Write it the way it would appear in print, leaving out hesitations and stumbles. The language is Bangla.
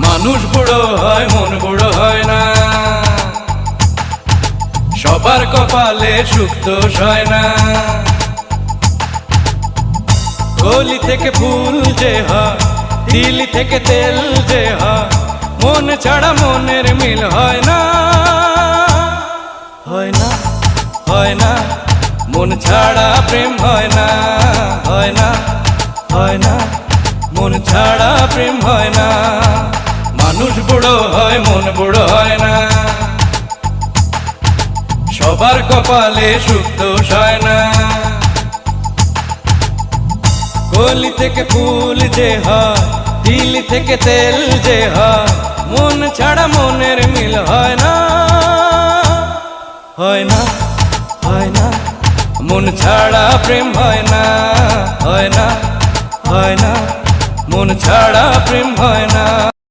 মানুষ বুড়ো হয় মন বুড়ো হয় না, সবার কপালে সুখ দোষ হয় না। কলি থেকে ফুল যে হয়, দিল থেকে তেল যে হয়, মন ছাড়া মনের মিল হয় না, হয় না, হয় না। মন ছাড়া প্রেম হয় না, হয় না, হয় না। মন ছাড়া প্রেম হয় না। মানুষ বুড়ো হয় মন বুড়ো হয় না, সবার কপালে সুখ দোষ হয় না। কলি থেকে ফুল যে হয়, দিল থেকে তেল যে হয়, মন ছাড়া মনের মিল হয় না, হয় না, হয় না। মন ছাড়া প্রেম হয় না, হয় না, হয় না। মন ছাড়া প্রেম হয় না।